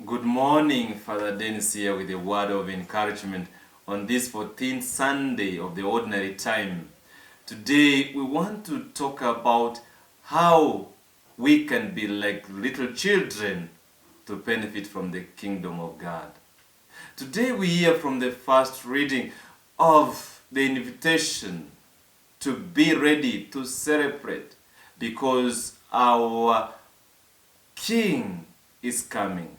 Good morning, Father Denis here with a word of encouragement on this 14th Sunday of the Ordinary Time. Today we want to talk about how we can be like little children to benefit from the kingdom of God. Today we hear from the first reading of the invitation to be ready to celebrate because our King is coming.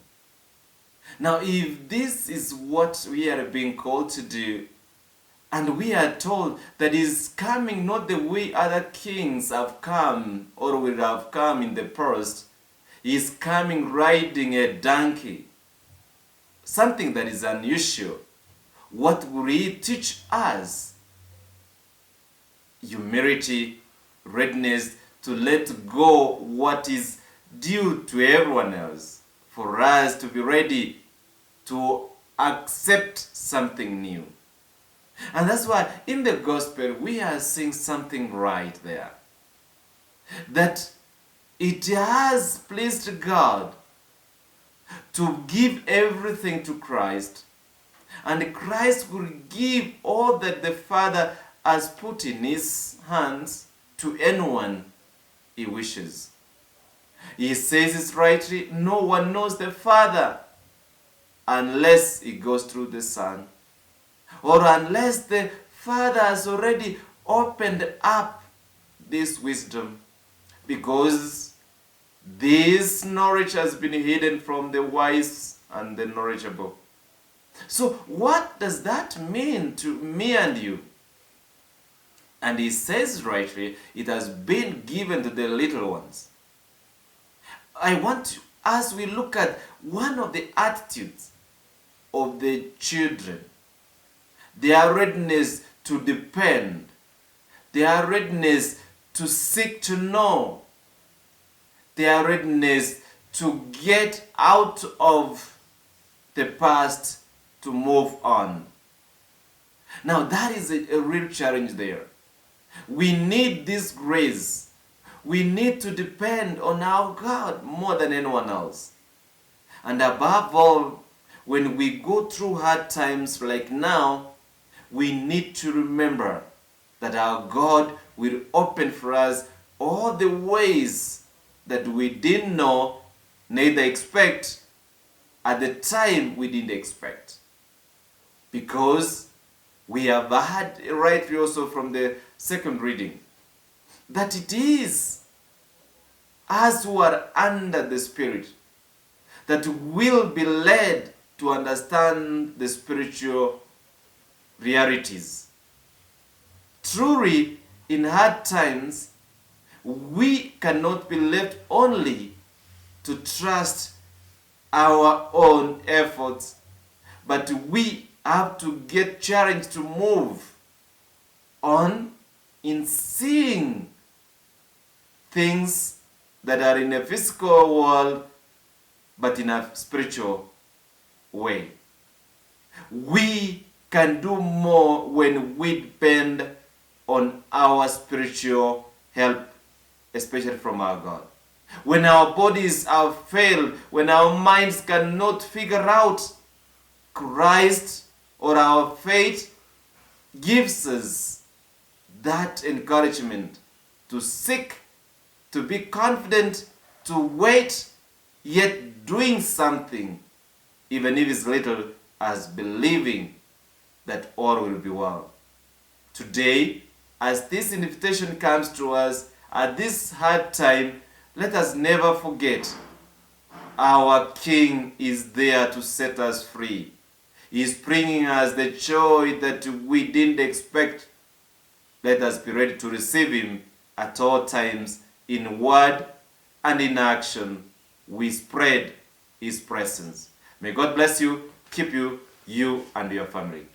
Now, if this is what we are being called to do, and we are told that He is coming not the way other kings have come or will have come in the past, He is coming riding a donkey, something that is unusual. What will He teach us? Humility, readiness to let go what is due to everyone else, for us to be ready to accept something new. And that's why in the gospel we are seeing something right there. That it has pleased God to give everything to Christ, and Christ will give all that the Father has put in His hands to anyone He wishes. He says it rightly, no one knows the Father unless He goes through the Son, or unless the Father has already opened up this wisdom, because this knowledge has been hidden from the wise and the knowledgeable. So what does that mean to me and you? And He says rightly, it has been given to the little ones. I want to, as we look at one of the attitudes of the children, their readiness to depend, their readiness to seek to know, their readiness to get out of the past to move on. Now that is a real challenge there. We need this grace. We need to depend on our God more than anyone else. And above all, when we go through hard times like now, we need to remember that our God will open for us all the ways that we didn't know, neither expect, at the time we didn't expect. Because we have heard rightly also from the second reading that it is us who are under the Spirit that will be led to understand the spiritual realities. Truly, in hard times, we cannot be left only to trust our own efforts, but we have to get challenged to move on in seeing things that are in a physical world but in a spiritual way. We can do more when we depend on our spiritual help, especially from our God. When our bodies have failed, when our minds cannot figure out Christ or our faith, gives us that encouragement to seek, to be confident, to wait, yet doing something, even if it's little, as believing that all will be well. Today, as this invitation comes to us at this hard time, let us never forget our King is there to set us free. He is bringing us the joy that we didn't expect. Let us be ready to receive Him at all times, in word and in action. We spread His presence. May God bless you, keep you, you and your family.